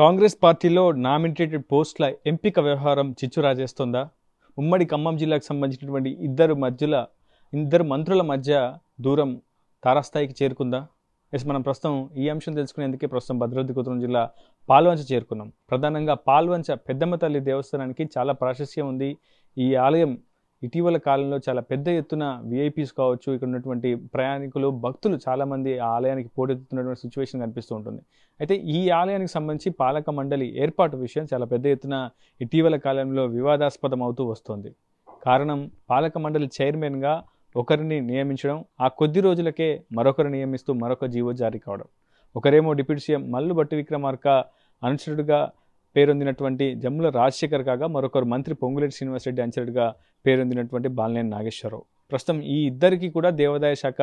కాంగ్రెస్ పార్టీలో నామినేటెడ్ పోస్టుల ఎంపిక వ్యవహారం చిచ్చు రాజేస్తుందా? ఉమ్మడి ఖమ్మం జిల్లాకు సంబంధించినటువంటి ఇద్దరు మంత్రుల మధ్య దూరం తారాస్థాయికి చేరుకుందా? మనం ప్రస్తుతం ఈ అంశం తెలుసుకునేందుకే ప్రస్తుతం భద్రాద్రి కొత్తగూడెం జిల్లా పాల్వంచ చేరుకున్నాం. ప్రధానంగా పాల్వంచ పెద్దమ్మ తల్లి దేవస్థానానికి చాలా ప్రాశస్త్యం ఉంది. ఈ ఆలయం ఇటీవల కాలంలో చాలా పెద్ద ఎత్తున విఐపీస్ కావచ్చు, ఇక్కడ ఉన్నటువంటి ప్రయాణికులు, భక్తులు చాలామంది ఆ ఆలయానికి పోటెత్తుతున్నటువంటి సిచ్యువేషన్ కనిపిస్తూ ఉంటుంది. అయితే ఈ ఆలయానికి సంబంధించి పాలక మండలి ఏర్పాటు విషయం చాలా పెద్ద ఎత్తున ఇటీవల కాలంలో వివాదాస్పదం అవుతూ వస్తుంది. కారణం, పాలక మండలి చైర్మన్గా ఒకరిని నియమించడం, ఆ కొద్ది రోజులకే మరొకరు నియమిస్తూ మరొక జీవో జారీ కావడం. ఒకరేమో డిప్యూటీ సీఎం మల్లు భట్టి విక్రమార్క అనుచరుడుగా పేరొందినటువంటి జమ్ముల రాజశేఖర్ కాగా, మరొకరు మంత్రి పొంగులేటి శ్రీనివాసరెడ్డి అనుచరుడుగా పేరొందినటువంటి బాలినేని నాగేశ్వరరావు. ప్రస్తుతం ఈ ఇద్దరికి కూడా దేవాదాయ శాఖ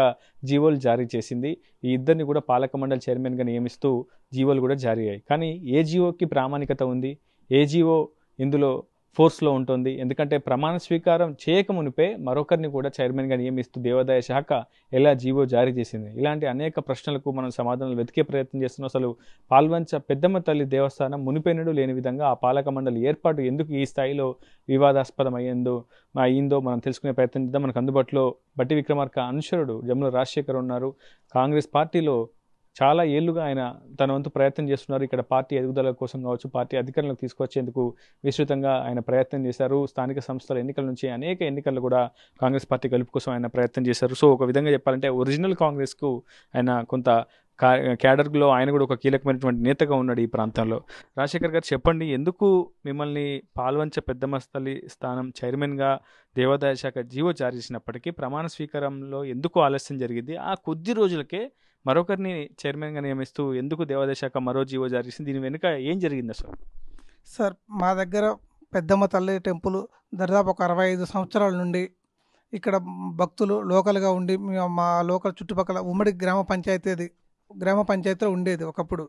జీవోలు జారీ చేసింది. ఈ ఇద్దరిని కూడా పాలక మండలి చైర్మన్గా నియమిస్తూ జీవోలు కూడా జారీ అయ్యాయి. కానీ ఏ జీవోకి ప్రామాణికత ఉంది, ఏ జీవో ఇందులో ఫోర్స్లో ఉంటుంది? ఎందుకంటే ప్రమాణ స్వీకారం చేయకమునిపే మరొకరిని కూడా చైర్మన్గా నియమిస్తూ దేవాదాయ శాఖ ఎలా జీవో జారీ చేసింది? ఇలాంటి అనేక ప్రశ్నలకు మనం సమాధానాలు వెతికే ప్రయత్నం చేస్తున్నాం. అసలు పాల్వంచ పెద్దమ్మ తల్లి దేవస్థానం మునిపెన్నడూ లేని విధంగా ఆ పాలక మండలి ఏర్పాటు ఎందుకు ఈ స్థాయిలో వివాదాస్పదం అయ్యిందో మనం తెలుసుకునే ప్రయత్నం చేద్దాం. మనకు అందుబాటులో భట్టి విక్రమార్క అనుచరుడు జమ్ముల రాజశేఖర్ ఉన్నారు. కాంగ్రెస్ పార్టీలో చాలా ఏళ్లుగా ఆయన తన వంతు ప్రయత్నం చేస్తున్నారు. ఇక్కడ పార్టీ ఎదుగుదల కోసం కావచ్చు, పార్టీ అధికారంలోకి తీసుకొచ్చేందుకు విస్తృతంగా ఆయన ప్రయత్నం చేశారు. స్థానిక సంస్థల ఎన్నికల నుంచి అనేక ఎన్నికల్లో కూడా కాంగ్రెస్ పార్టీ గెలుపు కోసం ఆయన ప్రయత్నం చేశారు. సో ఒక విధంగా చెప్పాలంటే ఒరిజినల్ కాంగ్రెస్కు ఆయన కొంత క్యాడర్లో ఆయన కూడా ఒక కీలకమైనటువంటి నేతగా ఉన్నాడు ఈ ప్రాంతంలో. రాజశేఖర్ గారు, చెప్పండి, ఎందుకు మిమ్మల్ని పాల్వంచ పెద్దమ్మ తల్లి స్థానం చైర్మన్గా దేవాదాయ శాఖ జీవో జారీ చేసినప్పటికీ ప్రమాణ స్వీకారంలో ఎందుకు ఆలస్యం జరిగింది? ఆ కొద్ది రోజులకే మరొకరిని చైర్మన్గా నియమిస్తూ ఎందుకు దేవాదాయ శాఖ మరో జీవో జారీ చేసింది? దీని వెనుక ఏం జరిగింది అసలు? సార్, మా దగ్గర పెద్దమ్మ తల్లి టెంపుల్ దాదాపు ఒక 65 సంవత్సరాల నుండి ఇక్కడ భక్తులు లోకల్గా ఉండి మా లోకల్ చుట్టుపక్కల ఉమ్మడి గ్రామ పంచాయతీలో ఉండేది ఒకప్పుడు.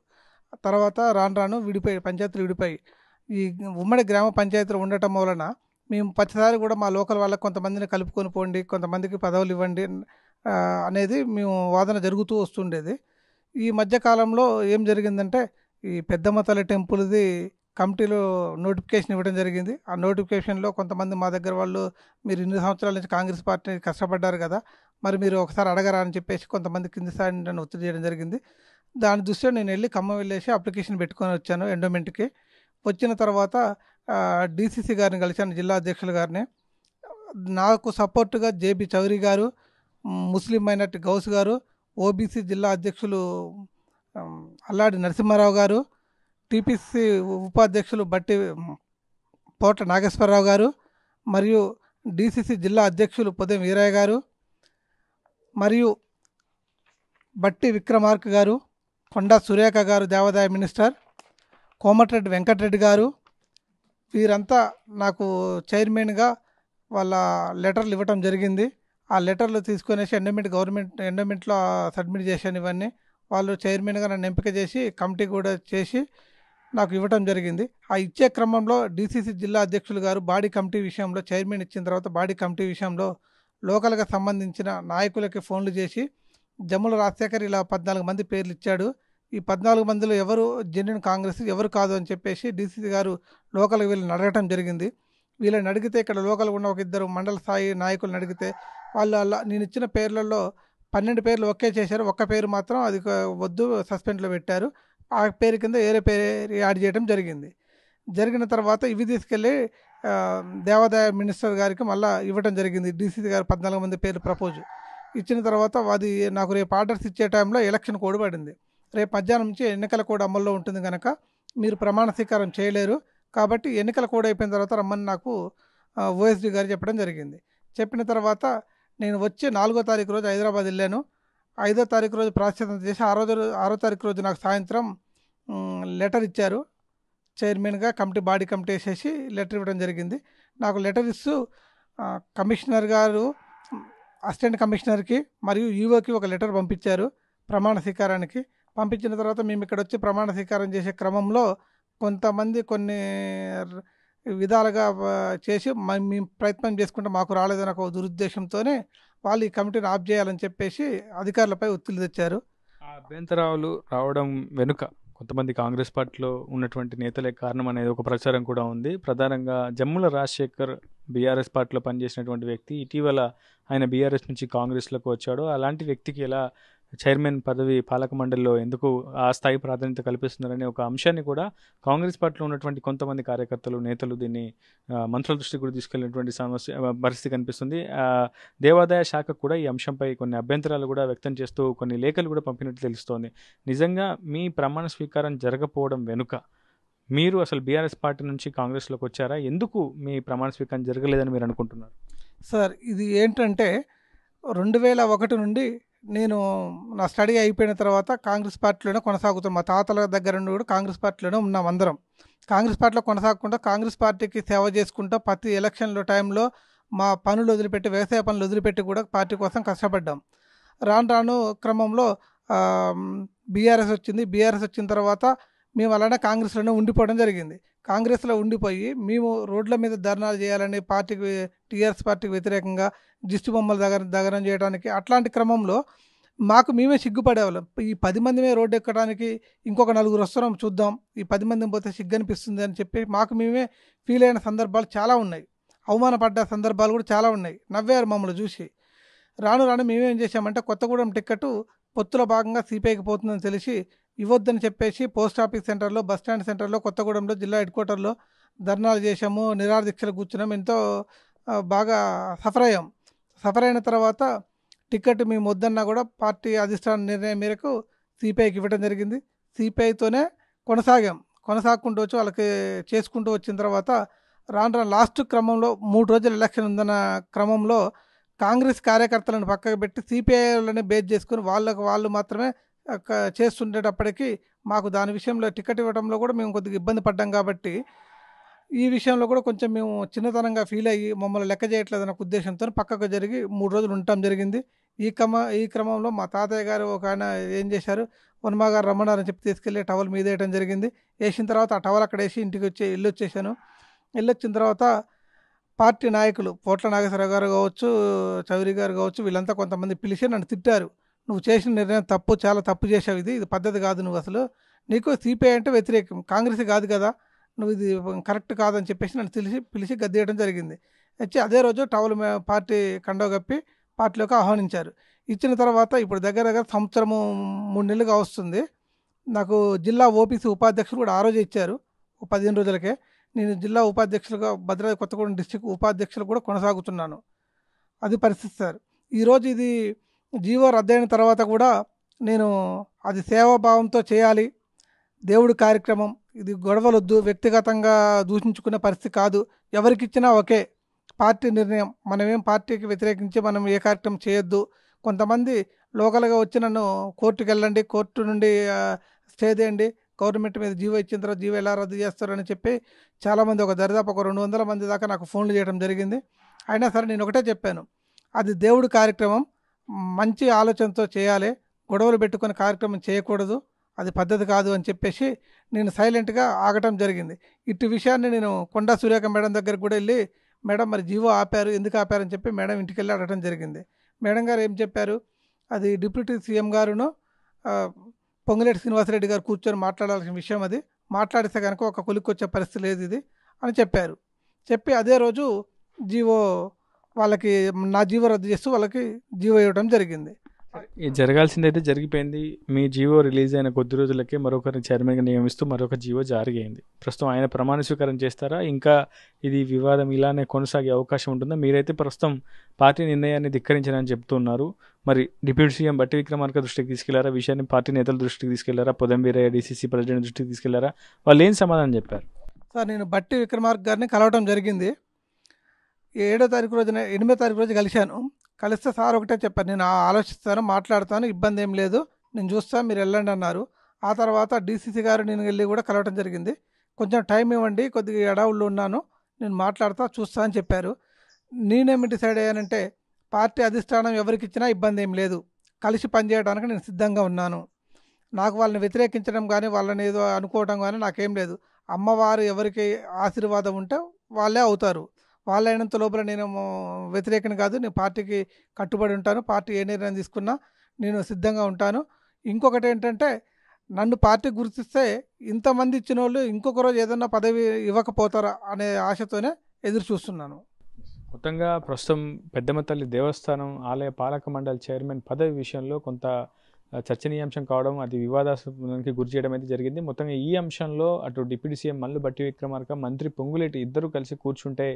తర్వాత రాను పంచాయతీలు విడిపోయి ఈ ఉమ్మడి గ్రామ పంచాయతీలో ఉండటం వలన మేము ప్రతిసారి కూడా మా లోకల్ వాళ్ళకి కొంతమందిని కలుపుకొని పోండి, కొంతమందికి పదవులు ఇవ్వండి అనేది మేము వాదన జరుగుతూ వస్తుండేది. ఈ మధ్యకాలంలో ఏం జరిగిందంటే, ఈ పెద్దమ్మ తల్లి టెంపుల్ది కమిటీలో నోటిఫికేషన్ ఇవ్వడం జరిగింది. ఆ నోటిఫికేషన్లో కొంతమంది మా దగ్గర వాళ్ళు, మీరు ఇన్ని సంవత్సరాల నుంచి కాంగ్రెస్ పార్టీ కష్టపడ్డారు కదా, మరి మీరు ఒకసారి అడగరా అని చెప్పేసి కొంతమంది కింది స్థాయి నన్ను ఒత్తిడి చేయడం జరిగింది. దాని దృష్ట్యా నేను వెళ్ళి ఖమ్మం వెళ్ళేసి అప్లికేషన్ పెట్టుకొని వచ్చాను ఎండోమెంట్కి. వచ్చిన తర్వాత డీసీసీ గారిని కలిశాను, జిల్లా అధ్యక్షుల గారిని. నాకు సపోర్టుగా జేబీ చౌదరి గారు, ముస్లిం మైనార్టీ గౌస్ గారు, ఓబీసీ జిల్లా అధ్యక్షులు అల్లాడి నరసింహారావు గారు, టీపీసీ ఉపాధ్యక్షులు పోట నాగేశ్వరరావు గారు, మరియు డీసీసీ జిల్లా అధ్యక్షులు పొదెం వీరయ్య గారు, మరియు భట్టి విక్రమార్క గారు, కొండా సురేఖ గారు దేవాదాయ మినిస్టర్, కోమటిరెడ్డి వెంకటరెడ్డి గారు, వీరంతా నాకు చైర్మన్గా వాళ్ళ లెటర్లు ఇవ్వటం జరిగింది. ఆ లెటర్లు తీసుకునేసి ఎండోమెంట్లో సబ్మిట్ చేశాను. ఇవన్నీ వాళ్ళు చైర్మన్గా నన్ను ఎంపిక చేసి కమిటీ కూడా చేసి నాకు ఇవ్వటం జరిగింది. ఆ ఇచ్చే క్రమంలో డీసీసీ జిల్లా అధ్యక్షులు గారు బాడీ కమిటీ విషయంలో, చైర్మన్ ఇచ్చిన తర్వాత బాడీ కమిటీ విషయంలో లోకల్గా సంబంధించిన నాయకులకి ఫోన్లు చేసి జమ్ముల రాజశేఖర్ ఇలా 14 మంది పేర్లు ఇచ్చాడు, ఈ 14 మందిలో ఎవరు జెన్యున్ కాంగ్రెస్, ఎవరు కాదు అని చెప్పేసి డీసీసీ గారు లోకల్కి వీళ్ళని అడగటం జరిగింది. వీళ్ళని అడిగితే, ఇక్కడ లోకల్గా ఉన్న ఒక ఇద్దరు మండల స్థాయి నాయకులను అడిగితే వాళ్ళు అలా నేను ఇచ్చిన పేర్లలో 12 పేర్లు ఓకే చేశారు, ఒక్క పేరు మాత్రం అది వద్దు సస్పెండ్లో పెట్టారు. ఆ పేరు కింద వేరే పేరు యాడ్ చేయడం జరిగింది. జరిగిన తర్వాత ఇవి తీసుకెళ్ళి దేవాదాయ మినిస్టర్ గారికి మళ్ళీ ఇవ్వడం జరిగింది. డీసీసీ గారు 14 మంది పేర్లు ప్రపోజ్ ఇచ్చిన తర్వాత అది నాకు రేపు ఆర్డర్స్ ఇచ్చే టైంలో ఎలక్షన్ కోడ్ పడింది. రేపు మధ్యాహ్నం నుంచి ఎన్నికల కోడ్ అమల్లో ఉంటుంది కనుక మీరు ప్రమాణ స్వీకారం చేయలేరు, కాబట్టి ఎన్నికల కోడ్ అయిపోయిన తర్వాత రమ్మని నాకు ఓఎస్డీ గారు చెప్పడం జరిగింది. చెప్పిన తర్వాత నేను వచ్చే 4వ తారీఖు రోజు హైదరాబాద్ వెళ్ళాను. 5వ తారీఖు రోజు ప్రాశ్చిత్యం చేసి 6వ తారీఖు రోజు నాకు సాయంత్రం లెటర్ ఇచ్చారు. చైర్మన్గా బాడీ కమిటీ వేసేసి లెటర్ ఇవ్వడం జరిగింది. నాకు లెటర్ ఇస్తూ కమిషనర్ గారు అసిస్టెంట్ కమిషనర్కి మరియు ఈఓకి ఒక లెటర్ పంపించారు ప్రమాణ స్వీకారానికి. పంపించిన తర్వాత మేము ఇక్కడ వచ్చి ప్రమాణ స్వీకారం చేసే క్రమంలో కొంతమంది కొన్ని విధాలుగా చేసి మేము ప్రయత్నం చేసుకుంటే మాకు రాలేదని ఒక దురుద్దేశంతోనే వాళ్ళు ఈ కమిటీని ఆఫ్ చేయాలని చెప్పేసి అధికారులపై ఒత్తిడి తెచ్చారు. అభ్యంతరాలు రావడం వెనుక కొంతమంది కాంగ్రెస్ పార్టీలో ఉన్నటువంటి నేతలే కారణం అనేది ఒక ప్రచారం కూడా ఉంది. ప్రధానంగా జమ్ముల రాజశేఖర్ బీఆర్ఎస్ పార్టీలో పనిచేసినటువంటి వ్యక్తి. ఇటీవల ఆయన బీఆర్ఎస్ నుంచి కాంగ్రెస్లోకి వచ్చాడు. అలాంటి వ్యక్తికి ఎలా చైర్మన్ పదవి పాలక మండలిలో ఎందుకు ఆ స్థాయి ప్రాధాన్యత కల్పిస్తున్నారనే ఒక అంశాన్ని కూడా కాంగ్రెస్ పార్టీలో ఉన్నటువంటి కొంతమంది కార్యకర్తలు, నేతలు దీన్ని మంత్రుల దృష్టికి కూడా తీసుకెళ్లినటువంటి పరిస్థితి కనిపిస్తుంది. దేవాదాయ శాఖ కూడా ఈ అంశంపై కొన్ని అభ్యంతరాలు కూడా వ్యక్తం చేస్తూ కొన్ని లేఖలు కూడా పంపినట్లు తెలుస్తోంది. నిజంగా మీ ప్రమాణ స్వీకారం జరగకపోవడం వెనుక మీరు అసలు బీఆర్ఎస్ పార్టీ నుంచి కాంగ్రెస్లోకి వచ్చారా? ఎందుకు మీ ప్రమాణ స్వీకారం జరగలేదని మీరు అనుకుంటున్నారు? సార్, ఇది ఏంటంటే 2001 నుండి నేను నా స్టడీ అయిపోయిన తర్వాత కాంగ్రెస్ పార్టీలోనే కొనసాగుతాను. మా తాతల దగ్గర నుండి కూడా కాంగ్రెస్ పార్టీలోనే ఉన్నాం అందరం. కాంగ్రెస్ పార్టీలో కొనసాగకుండా కాంగ్రెస్ పార్టీకి సేవ చేసుకుంటూ ప్రతి ఎలక్షన్ల టైంలో మా పనులు వదిలిపెట్టి, వ్యవసాయ పనులు వదిలిపెట్టి కూడా పార్టీ కోసం కష్టపడ్డాం. రాను రాను క్రమంలో బీఆర్ఎస్ వచ్చింది. బీఆర్ఎస్ వచ్చిన తర్వాత మేము అలానే కాంగ్రెస్లోనే ఉండిపోవడం జరిగింది. కాంగ్రెస్లో ఉండిపోయి మేము రోడ్ల మీద ధర్నాలు చేయాలని పార్టీకి, టీఆర్ఎస్ పార్టీకి వ్యతిరేకంగా దిష్టి బొమ్మలు దగనం చేయడానికి, అట్లాంటి క్రమంలో మాకు మేమే సిగ్గుపడేవాళ్ళం. ఈ 10 మందిమే రోడ్డు ఎక్కడానికి ఇంకొక 4 వస్తున్నాం చూద్దాం, ఈ 10 మందిని పోతే సిగ్గు అనిపిస్తుంది అని చెప్పి మాకు మేమే ఫీల్ అయిన సందర్భాలు చాలా ఉన్నాయి. అవమానపడ్డ సందర్భాలు కూడా చాలా ఉన్నాయి. నవ్వారు మమ్మల్ని చూసి. రాను రాను మేమేం చేసామంటే కొత్తగూడెం టికెట్ పొత్తులో భాగంగా సిపిఐకి పోతుందని తెలిసి ఇవ్వద్దని చెప్పేసి పోస్ట్ ఆఫీస్ సెంటర్లో, బస్టాండ్ సెంటర్లో, కొత్తగూడెంలో జిల్లా హెడ్ క్వార్టర్లో ధర్నాలు చేసాము, నిరాహార దీక్షలు కూర్చున్నాం. ఎంతో బాగా సఫర్ అయ్యాం. సఫర్ అయిన తర్వాత టికెట్ మేము వద్దన్నా కూడా పార్టీ అధిష్టాన నిర్ణయం మేరకు సిపిఐకి ఇవ్వడం జరిగింది. సిపిఐతోనే కొనసాగుకుంటూ వచ్చి వాళ్ళకి చేసుకుంటూ వచ్చిన తర్వాత రాను లాస్ట్ క్రమంలో 3 రోజులు ఎలక్షన్ ఉందన్న క్రమంలో కాంగ్రెస్ కార్యకర్తలను పక్కకు పెట్టి సిపిఐలని బేస్ చేసుకుని వాళ్ళు మాత్రమే చేస్తుండేటప్పటికీ మాకు దాని విషయంలో టికెట్ ఇవ్వడంలో కూడా మేము కొద్దిగా ఇబ్బంది పడ్డాం. కాబట్టి ఈ విషయంలో కూడా కొంచెం మేము చిన్నతనంగా ఫీల్ అయ్యి మమ్మల్ని లెక్క చేయట్లేదన్న ఉద్దేశంతో పక్కకు జరిగి 3 రోజులు ఉండటం జరిగింది. ఈ క్రమంలో మా తాతయ్య గారు ఒక ఆయన ఏం చేశారు, వనమా గారు రమ్మన్నారని చెప్పి తీసుకెళ్ళి టవల్ మీద వేయడం జరిగింది. వేసిన తర్వాత ఆ టవల్ అక్కడ వేసి ఇంటికి వచ్చి వెళ్ళొచ్చేసాను. వెళ్ళొచ్చిన తర్వాత పార్టీ నాయకులు పోట్ల నాగేశ్వరరావు గారు కావచ్చు, చౌదరి గారు కావచ్చు, వీళ్ళంతా కొంతమంది పిలిచి నన్ను తిట్టారు. నువ్వు చేసిన నిర్ణయం తప్పు, చాలా తప్పు చేసావు, ఇది పద్ధతి కాదు, నువ్వు అసలు నీకు సిపిఐ అంటే వ్యతిరేకం, కాంగ్రెస్ కాదు కదా, నువ్వు ఇది కరెక్ట్ కాదని చెప్పేసి నన్ను పిలిచి గద్దెయడం జరిగింది. వచ్చి అదే రోజు టవల్ పార్టీ కండవ కప్పి పార్టీలోకి ఆహ్వానించారు. ఇచ్చిన తర్వాత ఇప్పుడు దగ్గర 3 నెలలుగా వస్తుంది. నాకు జిల్లా ఓపీసీ ఉపాధ్యక్షులు కూడా ఆ రోజే ఇచ్చారు. 15 రోజులకే నేను జిల్లా ఉపాధ్యక్షులుగా భద్రాద్రి కొత్తగూడెం డిస్టిక్ ఉపాధ్యక్షులు కూడా కొనసాగుతున్నాను. అది పరిస్థితి సార్. ఈరోజు ఇది జీవో రద్దయిన తర్వాత కూడా నేను అది సేవాభావంతో చేయాలి, దేవుడి కార్యక్రమం, ఇది గొడవలొద్దు, వ్యక్తిగతంగా దూషించుకునే పరిస్థితి కాదు, ఎవరికిచ్చినా ఒకే పార్టీ నిర్ణయం, మనమేం పార్టీకి వ్యతిరేకించి మనం ఏ కార్యక్రమం చేయొద్దు. కొంతమంది లోకల్గా వచ్చి నన్ను కోర్టుకు వెళ్ళండి, కోర్టు నుండి స్టే చేయండి, గవర్నమెంట్ మీద జీవో ఇచ్చిన తర్వాత జీవో ఎలా రద్దు చేస్తారని చెప్పి చాలామంది దరిదాపు 200 మంది దాకా నాకు ఫోన్లు చేయడం జరిగింది. అయినా సరే నేను ఒకటే చెప్పాను, అది దేవుడి కార్యక్రమం, మంచి ఆలోచనతో చేయాలి, గొడవలు పెట్టుకుని కార్యక్రమం చేయకూడదు, అది పద్ధతి కాదు అని చెప్పేసి నేను సైలెంట్గా ఆగటం జరిగింది. ఇటు విషయాన్ని నేను కొండా సురేఖ మేడం దగ్గరికి కూడా వెళ్ళి, మేడం మరి జీవో ఆపారు, ఎందుకు ఆపారని చెప్పి మేడం ఇంటికి వెళ్ళి అడగడం జరిగింది. మేడం గారు ఏం చెప్పారు, అది డిప్యూటీ సీఎం గారును పొంగులేటి శ్రీనివాసరెడ్డి గారు కూర్చొని మాట్లాడాల్సిన విషయం, అది మాట్లాడితే కనుక ఒక కొలిక్కి వచ్చే పరిస్థితి లేదు ఇది అని చెప్పారు. చెప్పి అదే రోజు జీవో వాళ్ళకి, నా జీవో రద్దు చేస్తూ వాళ్ళకి జీవో ఇవ్వడం జరిగింది. జరగాల్సింది అయితే జరిగిపోయింది. మీ జీవో రిలీజ్ అయిన కొద్ది రోజులకే మరొకరిని చైర్మన్గా నియమిస్తూ మరొక జీవో జారీ అయింది. ప్రస్తుతం ఆయన ప్రమాణ స్వీకారం చేస్తారా, ఇంకా ఇది వివాదం ఇలానే కొనసాగే అవకాశం ఉంటుందా? మీరైతే ప్రస్తుతం పార్టీ నిర్ణయాన్ని ధిక్కరించారని చెప్తున్నారు. మరి డిప్యూటీ సీఎం బట్టి విక్రమార్క దృష్టికి తీసుకెళ్లారా, విషయాన్ని పార్టీ నేతల దృష్టికి తీసుకెళ్లారా, పొదం వీరయ్య డీసీసీ ప్రెసిడెంట్ దృష్టికి తీసుకెళ్లారా? వాళ్ళు ఏం సమాధానం చెప్పారు? సార్, నేను బట్టి విక్రమార్క గారిని కలవడం జరిగింది. 8వ తారీఖు రోజు కలిశాను. కలిస్తే సార్ ఒకటే చెప్పారు, నేను ఆలోచిస్తాను, మాట్లాడతాను, ఇబ్బంది ఏం లేదు, నేను చూస్తాను, మీరు వెళ్ళండి అన్నారు. ఆ తర్వాత డీసీసీ గారు నేను వెళ్ళి కూడా కలవడం జరిగింది. కొంచెం టైం ఇవ్వండి, కొద్దిగా ఎడవుల్లో ఉన్నాను, నేను మాట్లాడతా, చూస్తా అని చెప్పారు. నేనేమి డిసైడ్ అయ్యానంటే, పార్టీ అధిష్టానం ఎవరికి ఇచ్చినా ఇబ్బంది ఏం లేదు, కలిసి పనిచేయడానికి నేను సిద్ధంగా ఉన్నాను. నాకు వాళ్ళని వ్యతిరేకించడం కానీ వాళ్ళని ఏదో అనుకోవడం కానీ నాకేం లేదు. అమ్మవారు ఎవరికి ఆశీర్వాదం ఉంటే వాళ్ళే అవుతారు. వాళ్ళైనంత లోపల నేను వ్యతిరేకని కాదు, నేను పార్టీకి కట్టుబడి ఉంటాను, పార్టీ ఏ నిర్ణయం తీసుకున్నా నేను సిద్ధంగా ఉంటాను. ఇంకొకటి ఏంటంటే, నన్ను పార్టీ గుర్తిస్తే ఇంతమంది ఇచ్చిన వాళ్ళు ఇంకొక రోజు ఏదన్నా పదవి ఇవ్వకపోతారా అనే ఆశతోనే ఎదురు చూస్తున్నాను. మొత్తంగా ప్రస్తుతం పెద్దమ్మ తల్లి దేవస్థానం ఆలయ పాలక మండలి చైర్మన్ పదవి విషయంలో కొంత చర్చనీయాంశం కావడం, అది వివాదాస్పదానికి గురి చేయడం అయితే జరిగింది. మొత్తంగా ఈ అంశంలో అటు డిప్యూటీ సీఎం మల్లు భట్టి విక్రమార్క, మంత్రి పొంగులేటి ఇద్దరు కలిసి కూర్చుంటే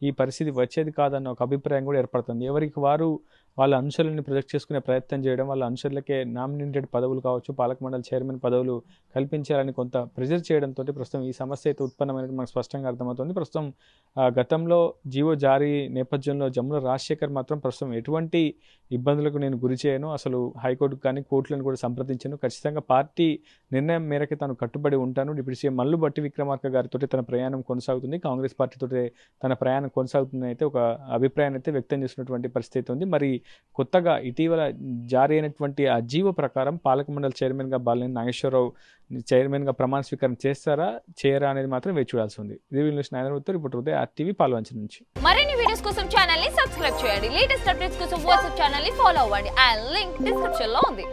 ఈ పరిస్థితి వచ్చేది కాదన్న ఒక అభిప్రాయం కూడా ఏర్పడుతుంది. ఎవరికి వారు వాళ్ళ అనుచరులని ప్రొజెక్ట్ చేసుకునే ప్రయత్నం చేయడం, వాళ్ళ అనుచరులకే నామినేటెడ్ పదవులు కావచ్చు, పాలక మండలి చైర్మన్ పదవులు కల్పించాలని కొంత ప్రెజర్ చేయడంతో ప్రస్తుతం ఈ సమస్య అయితే ఉత్పన్నమైనది మనకు స్పష్టంగా అర్థమవుతుంది. ప్రస్తుతం గతంలో జీవో జారీ నేపథ్యంలో జమ్ముల రాజశేఖర్ మాత్రం ప్రస్తుతం ఎటువంటి ఇబ్బందులకు నేను గురి చేయను, అసలు హైకోర్టుకు కానీ కోర్టులను కూడా సంప్రదించను, ఖచ్చితంగా పార్టీ నిర్ణయం మేరకు తాను కట్టుబడి ఉంటాను, డిప్యూటీ సీఎం మల్లు భట్టి విక్రమార్క గారితో తన ప్రయాణం కొనసాగుతుంది, కాంగ్రెస్ పార్టీతో తన ప్రయాణం కొనసాగుతుంది అయితే ఒక అభిప్రాయాన్ని అయితే వ్యక్తం చేసినటువంటి పరిస్థితి ఉంది. మరి కొత్తగా ఇటీవల జారీ అయినటువంటి ఆ జీవో ప్రకారం పాలక మండలి చైర్మన్గా బాలినేని నాగేశ్వరరావు చైర్మన్గా ప్రమాణ స్వీకారం చేస్తారా చేయరా అనేది మాత్రం వేచి చూడాల్సి ఉంది. ఇది రిపోర్టర్ ఉదయ్ RTV పాల్వంచ నుంచి. మరిన్ని వీడియోస్ కోసం ఛానల్ ని సబ్స్క్రైబ్ చేయండి. లేటెస్ట్ అప్డేట్స్ కోసం వాట్సాప్ ఛానల్ ని ఫాలో అవ్వండి. ఆ లింక్ డిస్క్రిప్షన్ లో ఉంది.